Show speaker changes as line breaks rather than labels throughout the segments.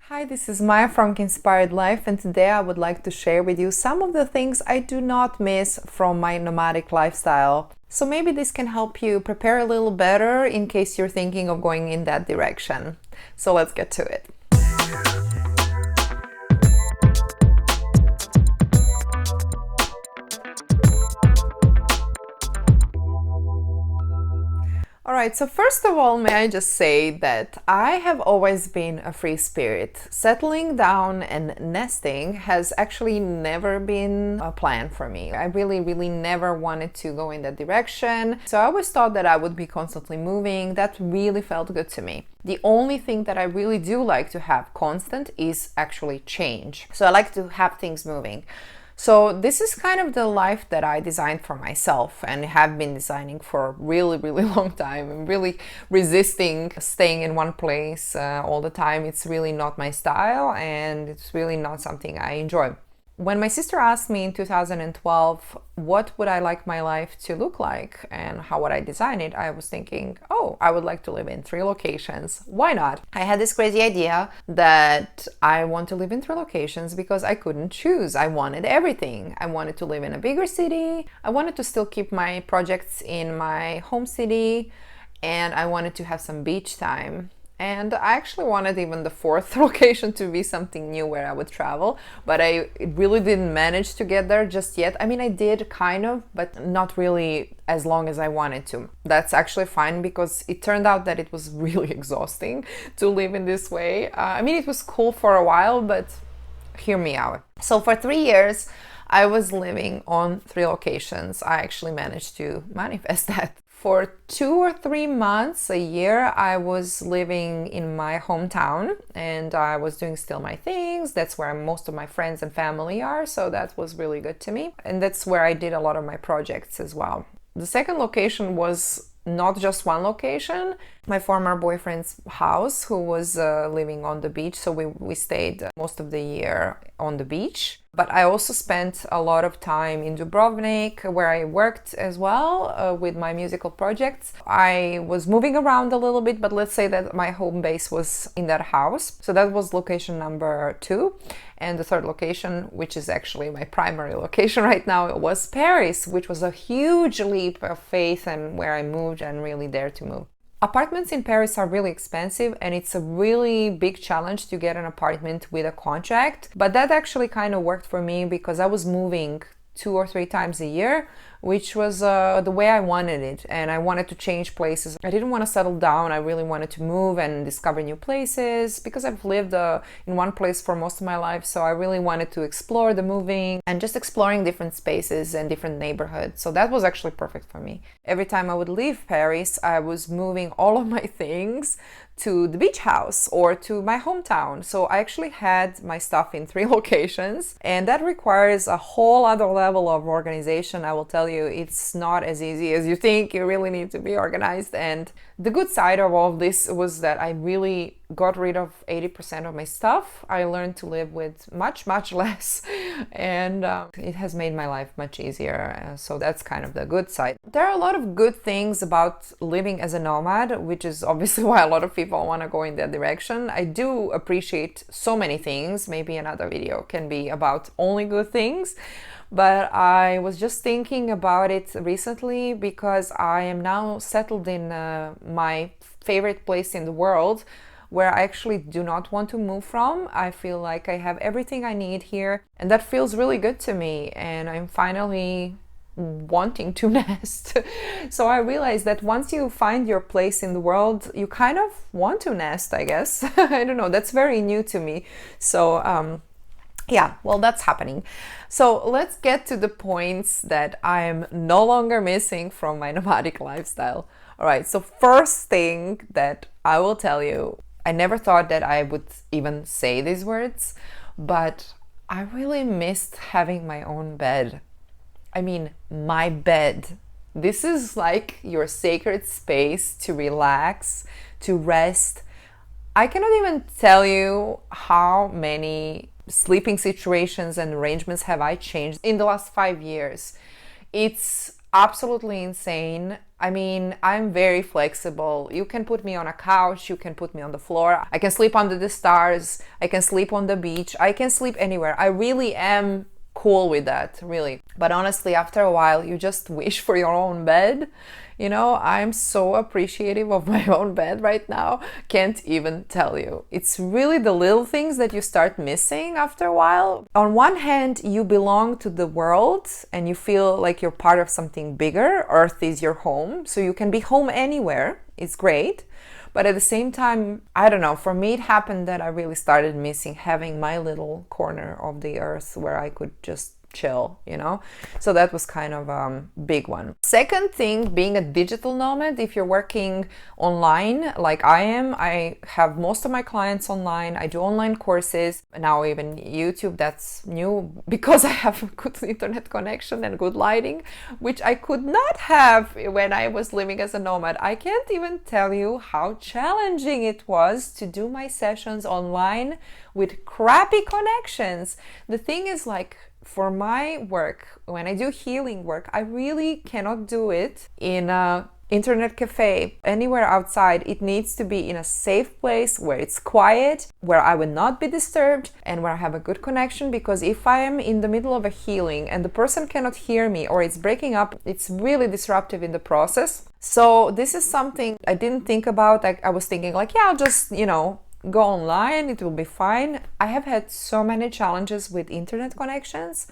Hi, this is Maya from Inspired Life, and today I would like to share with you some of the things I do not miss from my nomadic lifestyle. So maybe this can help you prepare a little better in case you're thinking of going in that direction. So let's get to it. Alright, so first of all, may I just say that I have always been a free spirit. Settling down and nesting has actually never been a plan for me. I really never wanted to go in that direction. So I always thought that I would be constantly moving. That really felt good to me. The only thing that I really do like to have constant is actually change. So I like to have things moving. So this is kind of the life that I designed for myself and have been designing for a really long time. I'm really resisting staying in one place all the time. It's really not my style and it's really not something I enjoy. When my sister asked me in 2012 what would I like my life to look like and how would I design it, I was thinking, oh, I would like to live in 3 locations. Why not? I had this crazy idea that I want to live in 3 locations because I couldn't choose. I wanted everything. I wanted to live in a bigger city. I wanted to still keep my projects in my home city, and I wanted to have some beach time. And I actually wanted even the 4th location to be something new where I would travel, but I really didn't manage to get there just yet. I mean, I did kind of, but not really as long as I wanted to. That's actually fine because it turned out that it was really exhausting to live in this way. I mean, it was cool for a while, but hear me out. So for 3 years, I was living on 3 locations. I actually managed to manifest that. For 2 or 3 months a year, I was living in my hometown and I was doing still my things. That's where most of my friends and family are, so that was really good to me. And that's where I did a lot of my projects as well. The second location was not just one location. My former boyfriend's house, who was living on the beach, so we stayed most of the year on the beach. But I also spent a lot of time in Dubrovnik, where I worked as well with my musical projects. I was moving around a little bit, but let's say that my home base was in that house. So that was location number 2. And the third location, which is actually my primary location right now, was Paris, which was a huge leap of faith and where I moved and really dared to move. Apartments in Paris are really expensive and it's a really big challenge to get an apartment with a contract. But that actually kind of worked for me because I was moving 2 or 3 times a year, which was the way I wanted it, and I wanted to change places. I didn't want to settle down. I really wanted to move and discover new places because I've lived in one place for most of my life, so I really wanted to explore the moving and just exploring different spaces and different neighborhoods. So that was actually perfect for me. Every time I would leave Paris, I was moving all of my things to the beach house or to my hometown. So I actually had my stuff in 3 locations, and that requires a whole other level of organization. I will tell you, it's not as easy as you think. You really need to be organized. And the good side of all of this was that I really got rid of 80% of my stuff. I learned to live with much less, and it has made my life much easier. So that's kind of the good side. There are a lot of good things about living as a nomad, which is obviously why a lot of people want to go in that direction. I do appreciate so many things. Maybe another video can be about only good things. But I was just thinking about it recently because I am now settled in my favorite place in the world, where I actually do not want to move from. I feel like I have everything I need here, and that feels really good to me, and I'm finally wanting to nest. So I realized that once you find your place in the world, you kind of want to nest, I guess. I don't know, that's very new to me. So yeah, well, that's happening. So let's get to the points that I'm no longer missing from my nomadic lifestyle. All right, so first thing that I will tell you, I never thought that I would even say these words, but I really missed having my own bed. I mean, my bed. This is like your sacred space to relax, to rest. I cannot even tell you how many sleeping situations and arrangements have I changed in the last 5 years. It's absolutely insane. I mean, I'm very flexible. You can put me on a couch, you can put me on the floor. I can sleep under the stars, I can sleep on the beach, I can sleep anywhere. I really am cool with that, really. But honestly, after a while, you just wish for your own bed. I'm so appreciative of my own bed right now. Can't even tell you. It's really the little things that you start missing after a while. On one hand, you belong to the world and you feel like you're part of something bigger. Earth is your home, so you can be home anywhere. It's great. But at the same time, I don't know, for me it happened that I really started missing having my little corner of the earth where I could just chill. So that was kind of a big one. Second thing, being a digital nomad, if you're working online like I am, I have most of my clients online. I do online courses, now even YouTube. That's new because I have a good internet connection and good lighting, which I could not have when I was living as a nomad. I can't even tell you how challenging it was to do my sessions online with crappy connections. The thing is, like, for my work, when I do healing work, I really cannot do it in a internet cafe, anywhere outside. It needs to be in a safe place where it's quiet, where I will not be disturbed, and where I have a good connection, because if I am in the middle of a healing and the person cannot hear me or it's breaking up, it's really disruptive in the process. So this is something I didn't think about. I was thinking like, yeah, I'll just, go online, it will be fine. I have had so many challenges with internet connections.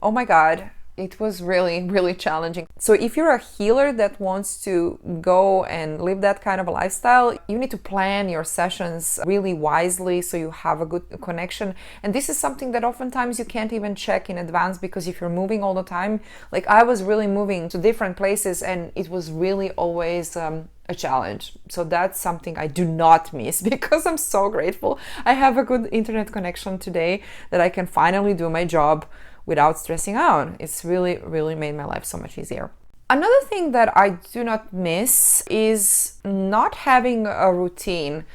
Oh my God, it was really, really challenging. So if you're a healer that wants to go and live that kind of a lifestyle, you need to plan your sessions really wisely so you have a good connection. And this is something that oftentimes you can't even check in advance, because if you're moving all the time, like I was really moving to different places, and it was really always a challenge. So that's something I do not miss, because I'm so grateful I have a good internet connection today that I can finally do my job without stressing out. It's really, really made my life so much easier. Another thing that I do not miss is not having a routine.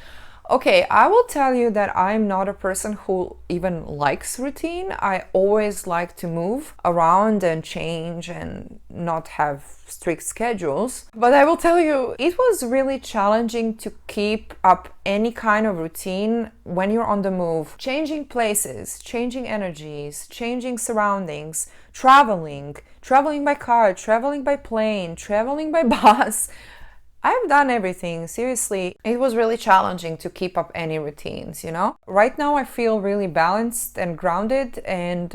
Okay, I will tell you that I'm not a person who even likes routine. I always like to move around and change and not have strict schedules. But I will tell you, it was really challenging to keep up any kind of routine when you're on the move. Changing places, changing energies, changing surroundings, traveling by car, traveling by plane, traveling by bus. I've done everything. Seriously, it was really challenging to keep up any routines. Right now I feel really balanced and grounded and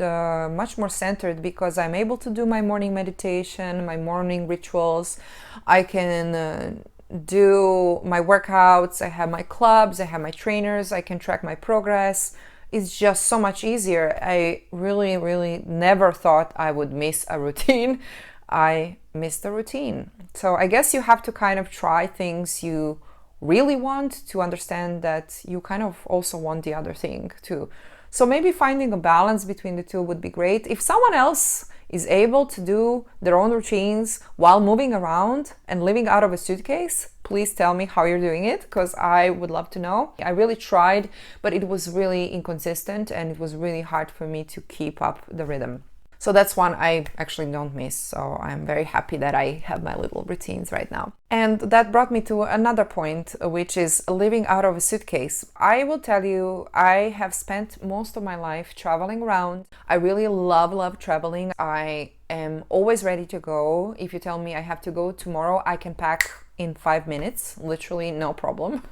much more centered, because I'm able to do my morning meditation, my morning rituals. I can do my workouts. I have my clubs, I have my trainers, I can track my progress. It's just so much easier. I really, really never thought I would miss a routine. I missed a routine. So I guess you have to kind of try things you really want to understand that you kind of also want the other thing too. So maybe finding a balance between the two would be great. If someone else is able to do their own routines while moving around and living out of a suitcase, please tell me how you're doing it, because I would love to know. I really tried, but it was really inconsistent and it was really hard for me to keep up the rhythm. So that's one I actually don't miss. So I'm very happy that I have my little routines right now. And that brought me to another point, which is living out of a suitcase. I will tell you, I have spent most of my life traveling around. I really love traveling. I am always ready to go. If you tell me I have to go tomorrow, I can pack in 5 minutes, literally no problem.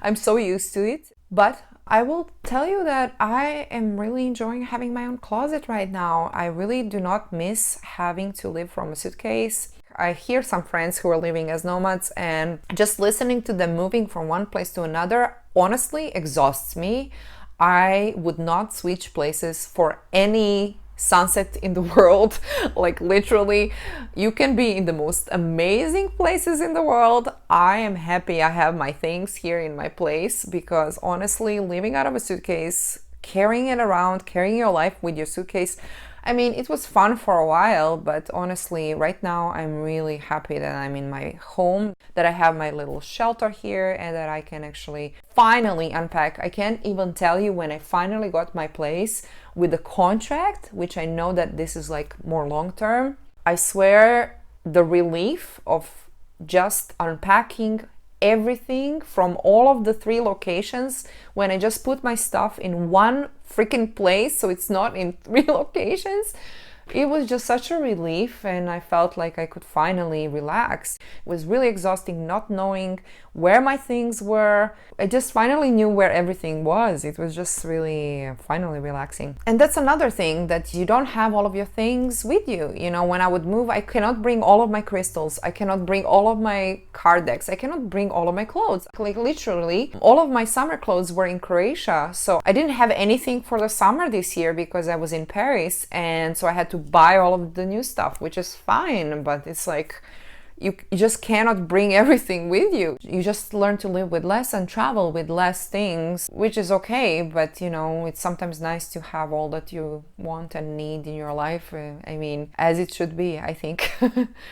I'm so used to it. But I will tell you that I am really enjoying having my own closet right now. I really do not miss having to live from a suitcase. I hear some friends who are living as nomads, and just listening to them moving from one place to another honestly exhausts me. I would not switch places for any sunset in the world. Like literally, you can be in the most amazing places in the world. I am happy I have my things here in my place, because honestly, living out of a suitcase, carrying it around, carrying your life with your suitcase, I mean, it was fun for a while, but honestly, right now I'm really happy that I'm in my home, that I have my little shelter here, and that I can actually finally unpack. I can't even tell you when I finally got my place with the contract, which I know that this is like more long term. I swear the relief of just unpacking everything from all of the 3 locations when I just put my stuff in one freaking place so it's not in 3 locations. It was just such a relief, and I felt like I could finally relax. It was really exhausting not knowing where my things were. I just finally knew where everything was. It was just really finally relaxing. And that's another thing, that you don't have all of your things with you. You know, when I would move, I cannot bring all of my crystals. I cannot bring all of my card decks. I cannot bring all of my clothes. Like literally, all of my summer clothes were in Croatia. So I didn't have anything for the summer this year because I was in Paris. And so I had to buy all of the new stuff, which is fine, but it's like you just cannot bring everything with you. You just learn to live with less and travel with less things, which is okay, but you know, it's sometimes nice to have all that you want and need in your life. I mean, as it should be, I think.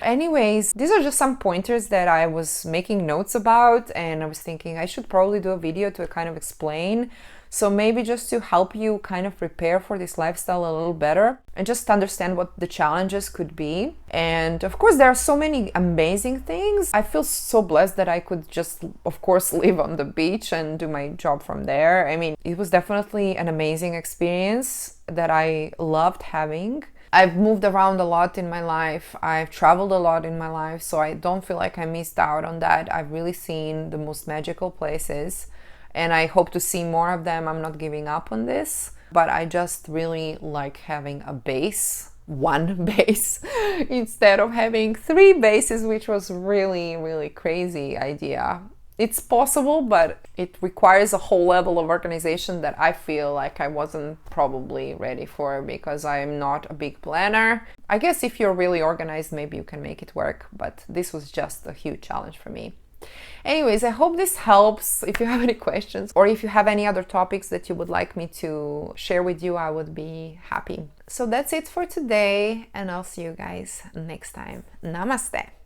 Anyways, these are just some pointers that I was making notes about, and I was thinking I should probably do a video to kind of explain. So maybe just to help you kind of prepare for this lifestyle a little better and just understand what the challenges could be. And of course, there are so many amazing things. I feel so blessed that I could just, of course, live on the beach and do my job from there. I mean, it was definitely an amazing experience that I loved having. I've moved around a lot in my life. I've traveled a lot in my life, so I don't feel like I missed out on that. I've really seen the most magical places, and I hope to see more of them. I'm not giving up on this, but I just really like having a base, one base, instead of having 3 bases, which was really, really crazy idea. It's possible, but it requires a whole level of organization that I feel like I wasn't probably ready for because I'm not a big planner. I guess if you're really organized, maybe you can make it work, but this was just a huge challenge for me. Anyways, I hope this helps. If you have any questions or if you have any other topics that you would like me to share with you, I would be happy. So that's it for today, and I'll see you guys next time. Namaste.